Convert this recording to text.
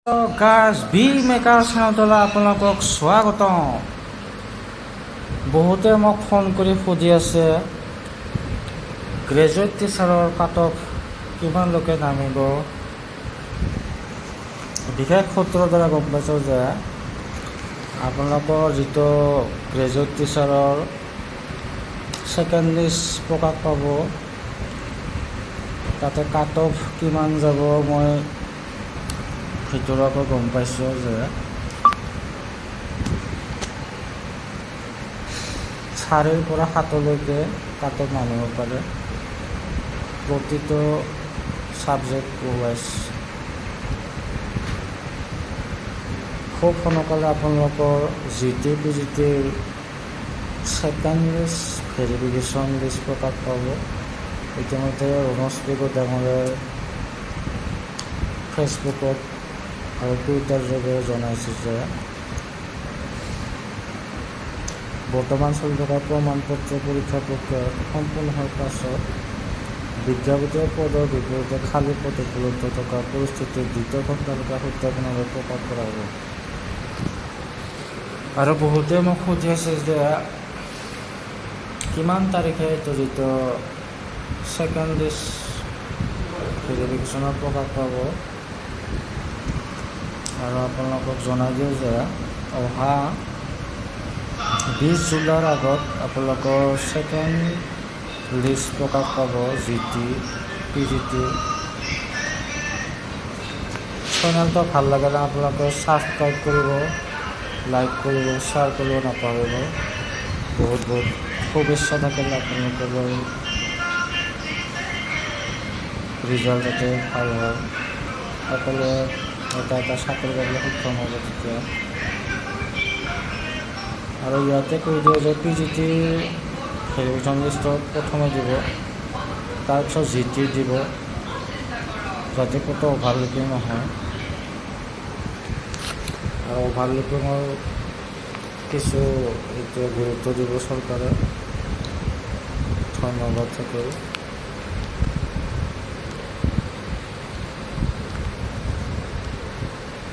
গাছ B maker চেনেলটোলৈ আপোনালোকক স্বাগতম। বহুতে মোক ফোন কৰি সুধি আছে গ্ৰেজুৱেট টিচাৰৰ কাট অফ কিমানলৈকে নামিব। বিশেষ সূত্ৰৰ দ্বাৰা গম পাইছোঁ যে আপোনালোকৰ যিটো গ্ৰেজুৱেট টিচাৰৰ ছেকেণ্ড লিষ্ট প্ৰকাশ পাব, তাতে কাট অফ কিমান যাব মই ভিতৰুৱাকৈ গম পাইছোঁ যে 4ৰ পৰা 7লৈকে কাট অফ নামিব পাৰে প্ৰতিটো ছাবজেক্ট ৱাইজ। খুব সোনকালে আপোনালোকৰ GT PGTৰ ছেকেণ্ড লিষ্ট ভেৰিফিকেশ্যন লিষ্ট প্ৰকাশ পাব। ইতিমধ্যে ৰণশ্ৰী গোদামৰে ফেচবুকত আৰু টুইটাৰ যোগে জনাইছে যে বৰ্তমান চলি থকা প্ৰমাণপত্ৰ পৰীক্ষা প্ৰক্ৰিয়া সম্পূৰ্ণ হোৱাৰ পাছত বিজ্ঞাপিত পদৰ বিপৰীতে খালী পদ উপলব্ধ থকা পৰিস্থিতিত দ্বিতীয় তালিকা সত্যাপনলৈ প্ৰকাশ কৰা হ'ব। আৰু বহুতে মোক সুধি আছে যে কিমান তাৰিখে এইটো যিটো ছেকেণ্ড লিষ্ট ভেৰিফিকেশ্যনৰ প্ৰকাশ পাব। আৰু আপোনালোকক জনাই দিওঁ যে অহা 20 জুলাইৰ আগত আপোনালোকৰ ছেকেণ্ড লিষ্ট প্ৰকাশ পাব GT PGT। চেনেলটো ভাল লাগিলে আপোনালোকে ছাবস্ক্ৰাইব কৰিব, লাইক কৰিব, শ্বেয়াৰ কৰিব নাপাহৰিব। বহুত বহুত শুভেচ্ছা থাকিলে আপোনালোকৰ ৰিজাল্ট যাতে ভাল হয়, সকলোৱে এটা চাকৰি পাবলৈ সক্ষম হ'ব তেতিয়া। আৰু ইয়াতে কৈ দিওঁ যে PGT ভেৰিফিকেশ্যন লিষ্টত প্ৰথমে দিব, তাৰপিছত GT দিব, যাতে ক'তো অভাৰলুকিং নহয়। আৰু অভাৰলুকিঙৰ কিছু এতিয়া গুৰুত্ব দিব চৰকাৰে। ধন্যবাদ থাকিল।